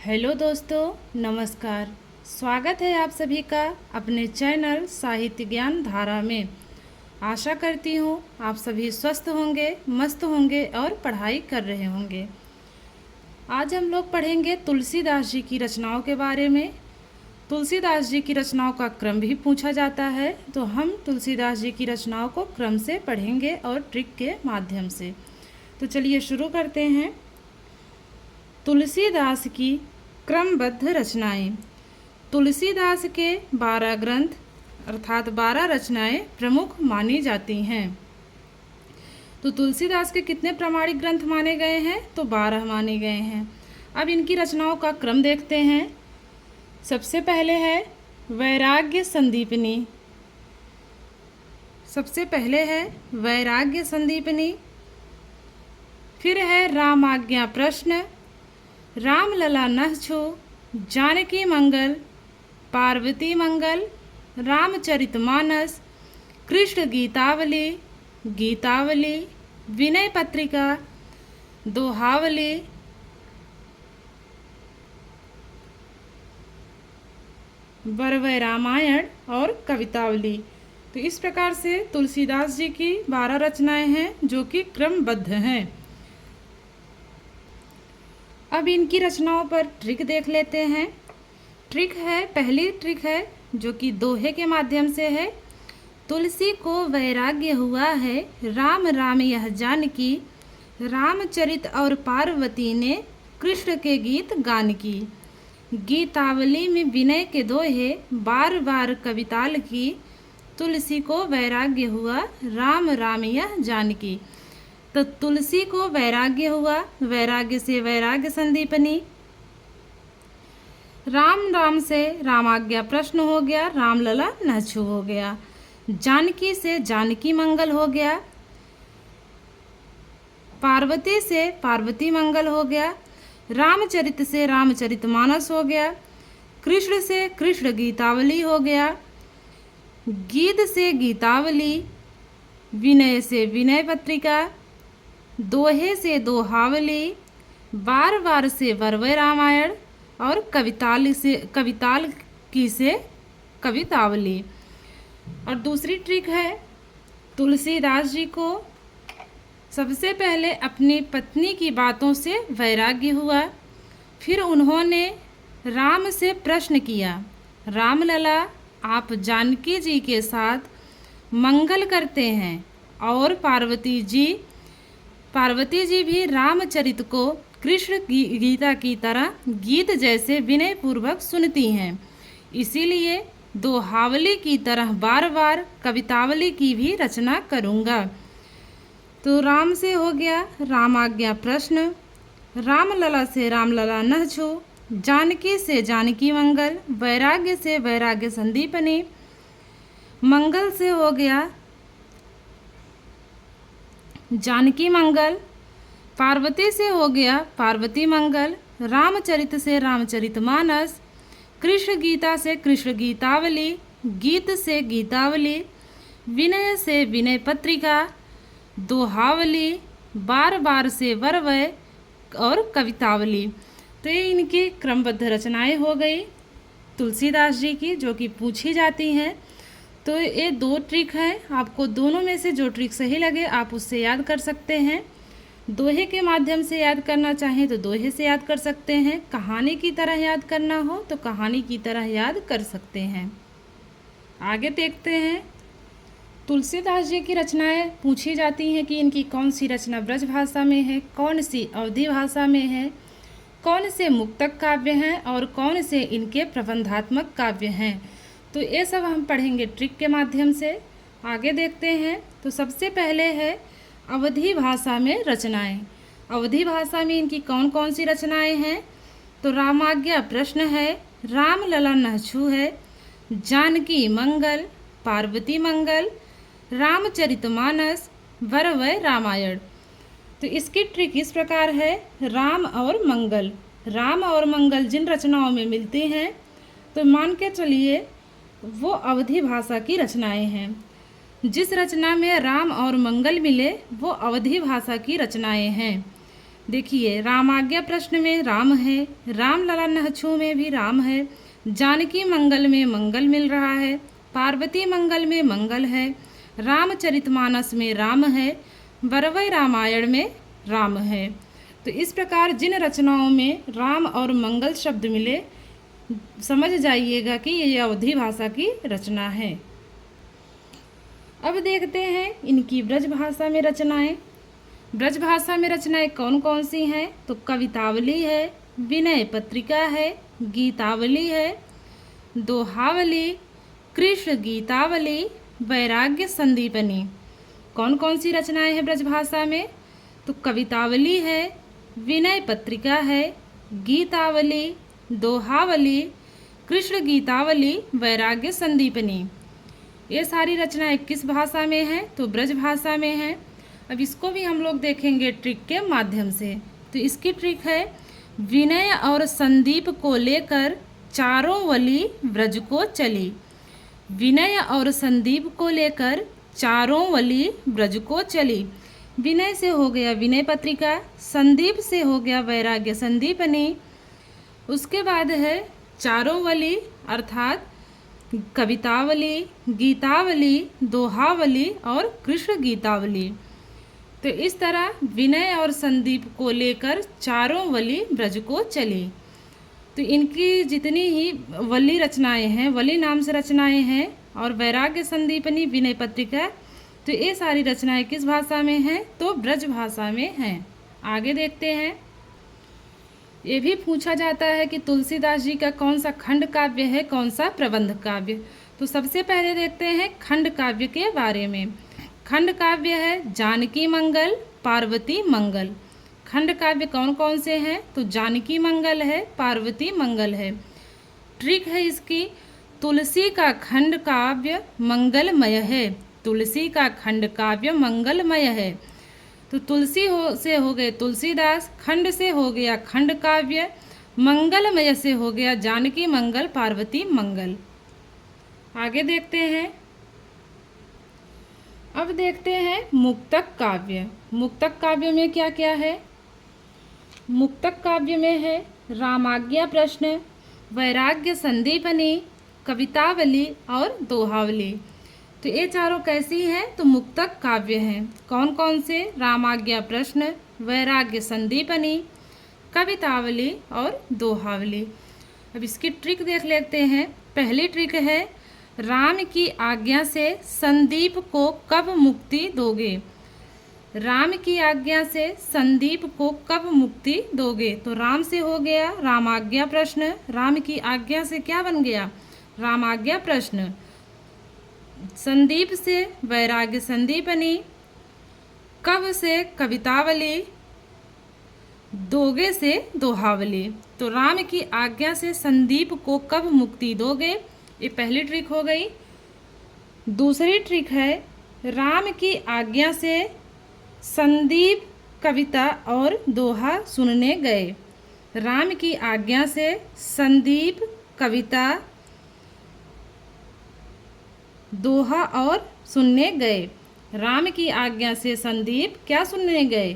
Hello दोस्तों, नमस्कार। स्वागत है आप सभी का अपने चैनल साहित्य ज्ञान धारा में। आशा करती हूँ आप सभी स्वस्थ होंगे, मस्त होंगे और पढ़ाई कर रहे होंगे। आज हम लोग पढ़ेंगे तुलसीदास जी की रचनाओं के बारे में। तुलसीदास जी की रचनाओं का क्रम भी पूछा जाता है, तो हम तुलसीदास जी की रचनाओं को क्रम से पढ़ेंगे और ट्रिक के माध्यम से। तो चलिए शुरू करते हैं। तुलसीदास की क्रमबद्ध रचनाएं। तुलसीदास के 12 ग्रंथ अर्थात 12 रचनाएं प्रमुख मानी जाती हैं। तो तुलसीदास के कितने प्रामाणिक ग्रंथ माने गए हैं? तो 12 माने गए हैं। अब इनकी रचनाओं का क्रम देखते हैं। सबसे पहले है वैराग्य संदीपनी। सबसे पहले है वैराग्य संदीपनी। फिर है रामाज्ञा प्रश्न, राम लला नह छो, जानकी मंगल, पार्वती मंगल, रामचरितमानस, कृष्ण गीतावली, गीतावली, विनय पत्रिका, दोहावली, वरवय रामायण और कवितावली। तो इस प्रकार से तुलसीदास जी की 12 रचनाएं हैं जो कि क्रमबद्ध हैं। अब इनकी रचनाओं पर ट्रिक देख लेते हैं। पहली ट्रिक है जो कि दोहे के माध्यम से है। तुलसी को वैराग्य हुआ है, राम राम यह जानकी, रामचरित और पार्वती ने कृष्ण के गीत गान की। गीतावली में विनय के दोहे, बार बार कविताल की, तुलसी को वैराग्य हुआ, राम राम यह जानकी। तो तुलसी को वैराग्य हुआ, वैराग्य से वैराग्य संदीपनी। राम राम से रामाज्ञा प्रश्न हो गया, राम लला नह छू हो गया। जानकी से जानकी मंगल हो गया। पार्वती से पार्वती मंगल हो गया। रामचरित से रामचरितमानस हो गया। कृष्ण से कृष्ण गीतावली हो गया। गीत से गीतावली। विनय से विनय पत्रिका। दोहे से दोहावली। बार बार से वरवय रामायण और कविताल की से कवितावली। और दूसरी ट्रिक है, तुलसीदास जी को सबसे पहले अपनी पत्नी की बातों से वैराग्य हुआ। फिर उन्होंने राम से प्रश्न किया, राम लला आप जानकी जी के साथ मंगल करते हैं और पार्वती जी भी रामचरित को कृष्ण गीता की तरह गीत जैसे विनय पूर्वक सुनती हैं। इसीलिए दोहावली की तरह बार बार कवितावली की भी रचना करूँगा। तो राम से हो गया रामाज्ञा प्रश्न, राम लला से राम लला नह छो, जानकी से जानकी मंगल, वैराग्य से वैराग्य संदीपनी। मंगल से हो गया जानकी मंगल। पार्वती से हो गया पार्वती मंगल। रामचरित से रामचरितमानस। कृष्ण गीता से कृष्ण गीतावली। गीत से गीतावली। विनय से विनय पत्रिका। दोहावली। बार बार से वरवय और कवितावली। तो ये इनकी क्रमबद्ध रचनाएं हो गई तुलसीदास जी की, जो कि पूछी जाती हैं। तो ये 2 ट्रिक हैं। आपको दोनों में से जो ट्रिक सही लगे आप उससे याद कर सकते हैं। दोहे के माध्यम से याद करना चाहें तो दोहे से याद कर सकते हैं। कहानी की तरह याद करना हो तो कहानी की तरह याद कर सकते हैं। आगे देखते हैं। तुलसीदास जी की रचनाएं पूछी जाती हैं कि इनकी कौन सी रचना ब्रज भाषा में है, कौन सी अवधी भाषा में है, कौन से मुक्तक काव्य हैं और कौन से इनके प्रबंधात्मक काव्य हैं। तो ये सब हम पढ़ेंगे ट्रिक के माध्यम से। आगे देखते हैं। तो सबसे पहले है अवधी भाषा में रचनाएं। अवधी भाषा में इनकी कौन कौन सी रचनाएं हैं? तो रामाज्ञा प्रश्न है, राम लला नह छू है, जानकी मंगल, पार्वती मंगल, रामचरितमानस, वरवय रामायण। तो इसकी ट्रिक इस प्रकार है, राम और मंगल जिन रचनाओं में मिलती हैं तो मान के चलिए वो अवधी भाषा की रचनाएं हैं। जिस रचना में राम और मंगल मिले वो अवधी भाषा की रचनाएं हैं। देखिए, रामाज्ञा प्रश्न में राम है, राम लला नहछु में भी राम है, जानकी मंगल में मंगल मिल रहा है, पार्वती मंगल में मंगल है, रामचरितमानस में राम है, बरवई रामायण में राम है। तो इस प्रकार जिन रचनाओं में राम और मंगल शब्द मिले, समझ जाइएगा कि ये अवधी भाषा की रचना है। अब देखते हैं इनकी ब्रज भाषा में रचनाएं। ब्रज भाषा में रचनाएं कौन कौन सी हैं? तो कवितावली है, विनय पत्रिका है, गीतावली है, दोहावली, कृष्ण गीतावली, वैराग्य संदीपनी। कौन कौन सी रचनाएं हैं ब्रज भाषा में? तो कवितावली है, विनय पत्रिका है, गीतावली, दोहावली, कृष्ण गीतावली, वैराग्य संदीपनी। ये सारी रचनाएं किस भाषा में हैं? तो ब्रज भाषा में हैं। अब इसको भी हम लोग देखेंगे ट्रिक के माध्यम से। तो इसकी ट्रिक है, विनय और संदीप को लेकर चारों वली ब्रज को चली। विनय और संदीप को लेकर चारों वली ब्रज को चली। विनय से हो गया विनय पत्रिका, संदीप से हो गया वैराग्य संदीपनी। उसके बाद है चारों वली अर्थात कवितावली, गीतावली, दोहावली और कृष्ण गीतावली। तो इस तरह विनय और संदीप को लेकर चारों वली ब्रज को चली। तो इनकी जितनी ही वली रचनाएं हैं, वली नाम से रचनाएं हैं, और वैराग्य संदीपनी, विनय पत्रिका, तो ये सारी रचनाएं किस भाषा में हैं? तो ब्रज भाषा में हैं। आगे देखते हैं। ये भी पूछा जाता है कि तुलसीदास जी का कौन सा खंड काव्य है, कौन सा प्रबंध काव्य। तो सबसे पहले देखते हैं खंड काव्य के बारे में। खंड काव्य है जानकी मंगल, पार्वती मंगल। खंड काव्य कौन कौन से हैं? तो जानकी मंगल है, पार्वती मंगल है। ट्रिक है इसकी, तुलसी का खंड काव्य मंगलमय है। तुलसी का खंड काव्य मंगलमय है। तो तुलसी से हो गए तुलसीदास, खंड से हो गया खंड काव्य, मंगलमय से हो गया जानकी मंगल, पार्वती मंगल। आगे देखते हैं। अब देखते हैं मुक्तक काव्य। मुक्तक काव्य में क्या क्या है? मुक्तक काव्य में है रामाज्ञा प्रश्न, वैराग्य संदीपनी, कवितावली और दोहावली। तो ये चारों कैसी हैं? तो मुक्तक काव्य हैं। कौन कौन से? रामाज्ञा प्रश्न, वैराग्य संदीपनी, कवितावली और दोहावली। अब इसकी ट्रिक देख लेते हैं। पहली ट्रिक है, राम की आज्ञा से संदीप को कब मुक्ति दोगे? राम की आज्ञा से संदीप को कब मुक्ति दोगे? तो राम से हो गया रामाज्ञा प्रश्न, राम की आज्ञा से क्या बन गया? रामाज्ञा प्रश्न। संदीप से वैराग्य संदीपनी, कब से कवितावली, दोगे से दोहावली। तो राम की आज्ञा से संदीप को कब मुक्ति दोगे, ये पहली ट्रिक हो गई। दूसरी ट्रिक है, राम की आज्ञा से संदीप कविता और दोहा सुनने गए। राम की आज्ञा से संदीप कविता, दोहा और सुनने गए। राम की आज्ञा से संदीप क्या सुनने गए?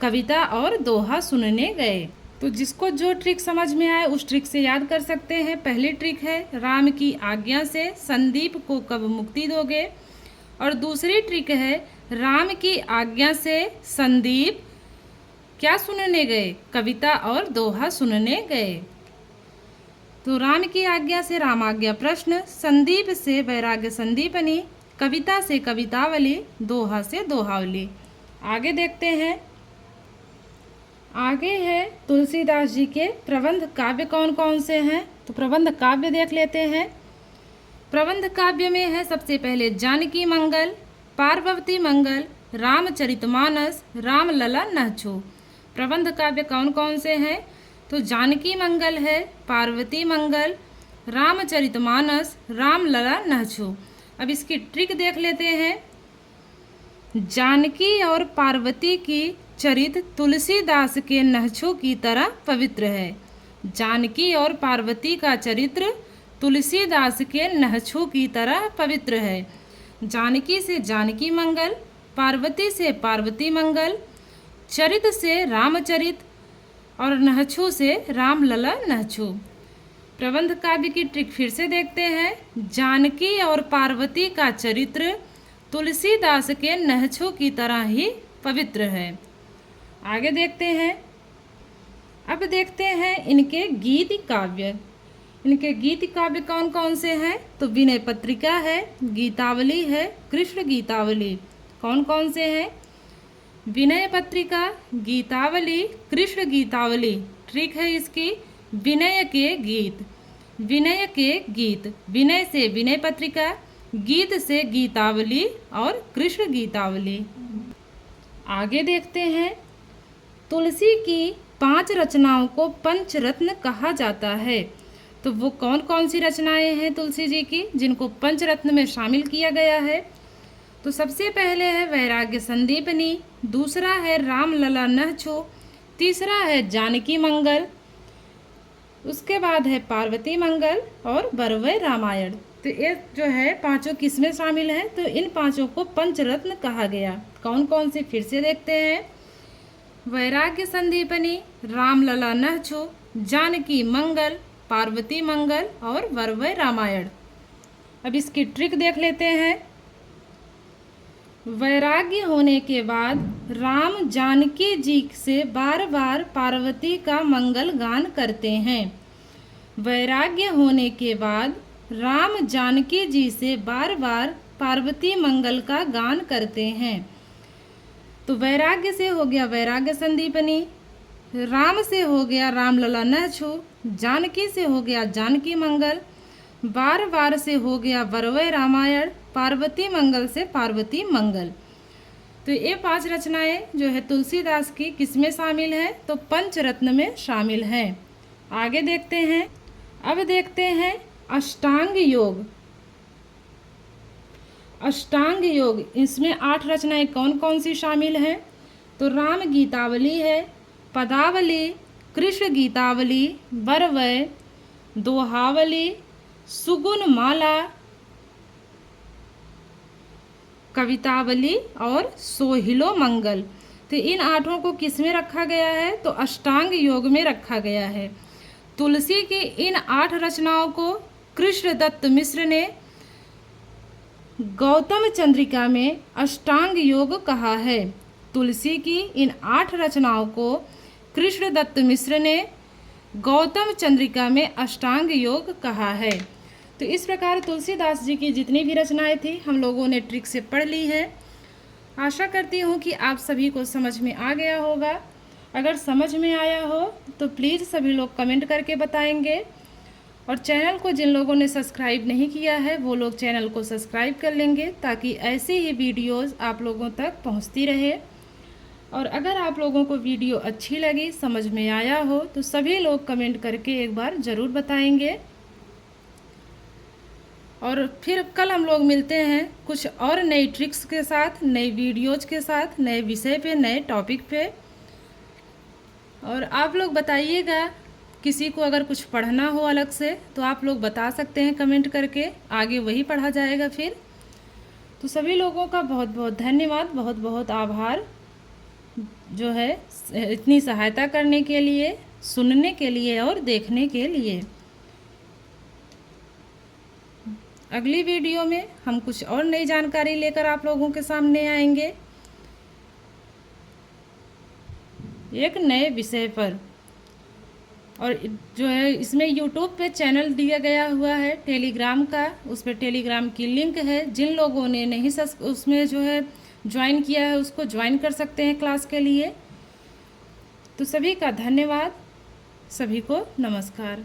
कविता और दोहा सुनने गए। तो जिसको जो ट्रिक समझ में आए उस ट्रिक से याद कर सकते हैं। पहली ट्रिक है, राम की आज्ञा से संदीप को कब मुक्ति दोगे, और दूसरी ट्रिक है, राम की आज्ञा से संदीप क्या सुनने गए? कविता और दोहा सुनने गए। तो राम की आज्ञा से रामाज्ञा प्रश्न, संदीप से वैराग्य संदीपनी, कविता से कवितावली, दोहा से दोहावली। आगे देखते हैं। आगे है तुलसीदास जी के प्रबंध काव्य कौन कौन से हैं? तो प्रबंध काव्य देख लेते हैं। प्रबंध काव्य में है सबसे पहले जानकी मंगल, पार्वती मंगल, रामचरितमानस, रामलला नहछु। प्रबंध काव्य कौन कौन से हैं? तो जानकी मंगल है, पार्वती मंगल, रामचरितमानस, रामलला नहछु। अब इसकी ट्रिक देख लेते हैं। जानकी और पार्वती की चरित्र तुलसीदास के नहछु की तरह पवित्र है। जानकी और पार्वती का चरित्र तुलसीदास के नहछु की तरह पवित्र है। जानकी से जानकी मंगल, पार्वती से पार्वती मंगल, चरित से रामचरित और नहछु से रामलला नहछु। प्रबंध काव्य की ट्रिक फिर से देखते हैं। जानकी और पार्वती का चरित्र तुलसीदास के नहछु की तरह ही पवित्र है। आगे देखते हैं। अब देखते हैं इनके गीत काव्य। इनके गीत काव्य कौन कौन से हैं? तो विनय पत्रिका है, गीतावली है, कृष्ण गीतावली। कौन कौन से हैं? विनय पत्रिका, गीतावली, कृष्ण गीतावली। ट्रिक है इसकी, विनय के गीत। विनय के गीत, विनय से विनय पत्रिका, गीत से गीतावली और कृष्ण गीतावली। आगे देखते हैं। तुलसी की 5 रचनाओं को पंचरत्न कहा जाता है। तो वो कौन कौन सी रचनाएं हैं तुलसी जी की जिनको पंचरत्न में शामिल किया गया है? तो सबसे पहले है वैराग्य संदीपनी, दूसरा है रामलला नहछु, तीसरा है जानकी मंगल, उसके बाद है पार्वती मंगल और बरवै रामायण। तो ये जो है पांचों किसमें शामिल हैं? तो इन पांचों को पंचरत्न कहा गया। कौन कौन से फिर से देखते हैं। वैराग्य संदीपनी, रामलला नहछु, जानकी मंगल, पार्वती मंगल और बरवै रामायण। अब इसकी ट्रिक देख लेते हैं। वैराग्य होने के बाद राम जानकी जी से बार बार पार्वती का मंगल गान करते हैं। वैराग्य होने के बाद राम जानकी जी से बार बार पार्वती मंगल का गान करते हैं। तो वैराग्य से हो गया वैराग्य संदीपनी, राम से हो गया रामलला नहछु, जानकी से हो गया जानकी मंगल, बार बार से हो गया बरवै रामायण, पार्वती मंगल से पार्वती मंगल। तो ये 5 रचनाएं जो है तुलसीदास की किसमें शामिल है? तो पंचरत्न में शामिल हैं। आगे देखते हैं। अब देखते हैं अष्टांग योग। अष्टांग योग, इसमें 8 रचनाएं कौन कौन सी शामिल हैं? तो राम गीतावली है, पदावली, कृष्ण गीतावली, बरवै, दोहावली, सुगुन माला, कवितावली और सोहिलो मंगल। तो इन 8 को किस में रखा गया है? तो अष्टांग योग में रखा गया है। तुलसी की इन 8 रचनाओं को कृष्णदत्त मिश्र ने गौतम चंद्रिका में अष्टांग योग कहा है। तुलसी की इन 8 रचनाओं को कृष्णदत्त मिश्र ने गौतम चंद्रिका में अष्टांग योग कहा है। तो इस प्रकार तुलसीदास जी की जितनी भी रचनाएं थी हम लोगों ने ट्रिक से पढ़ ली है। आशा करती हूँ कि आप सभी को समझ में आ गया होगा। अगर समझ में आया हो तो प्लीज़ सभी लोग कमेंट करके बताएंगे, और चैनल को जिन लोगों ने सब्सक्राइब नहीं किया है वो लोग चैनल को सब्सक्राइब कर लेंगे ताकि ऐसे ही वीडियोज़ आप लोगों तक पहुँचती रहे। और अगर आप लोगों को वीडियो अच्छी लगी, समझ में आया हो, तो सभी लोग कमेंट करके एक बार ज़रूर बताएंगे। और फिर कल हम लोग मिलते हैं कुछ और नई ट्रिक्स के साथ, नई वीडियोज के साथ, नए विषय पे, नए टॉपिक पे। और आप लोग बताइएगा, किसी को अगर कुछ पढ़ना हो अलग से तो आप लोग बता सकते हैं कमेंट करके, आगे वही पढ़ा जाएगा फिर। तो सभी लोगों का बहुत बहुत धन्यवाद, बहुत बहुत आभार जो है इतनी सहायता करने के लिए, सुनने के लिए और देखने के लिए। अगली वीडियो में हम कुछ और नई जानकारी लेकर आप लोगों के सामने आएंगे एक नए विषय पर। और जो है इसमें यूट्यूब पे चैनल दिया गया हुआ है टेलीग्राम का, उस पर टेलीग्राम की लिंक है। जिन लोगों ने नहीं उसमें जो है ज्वाइन किया है उसको ज्वाइन कर सकते हैं क्लास के लिए। तो सभी का धन्यवाद, सभी को नमस्कार।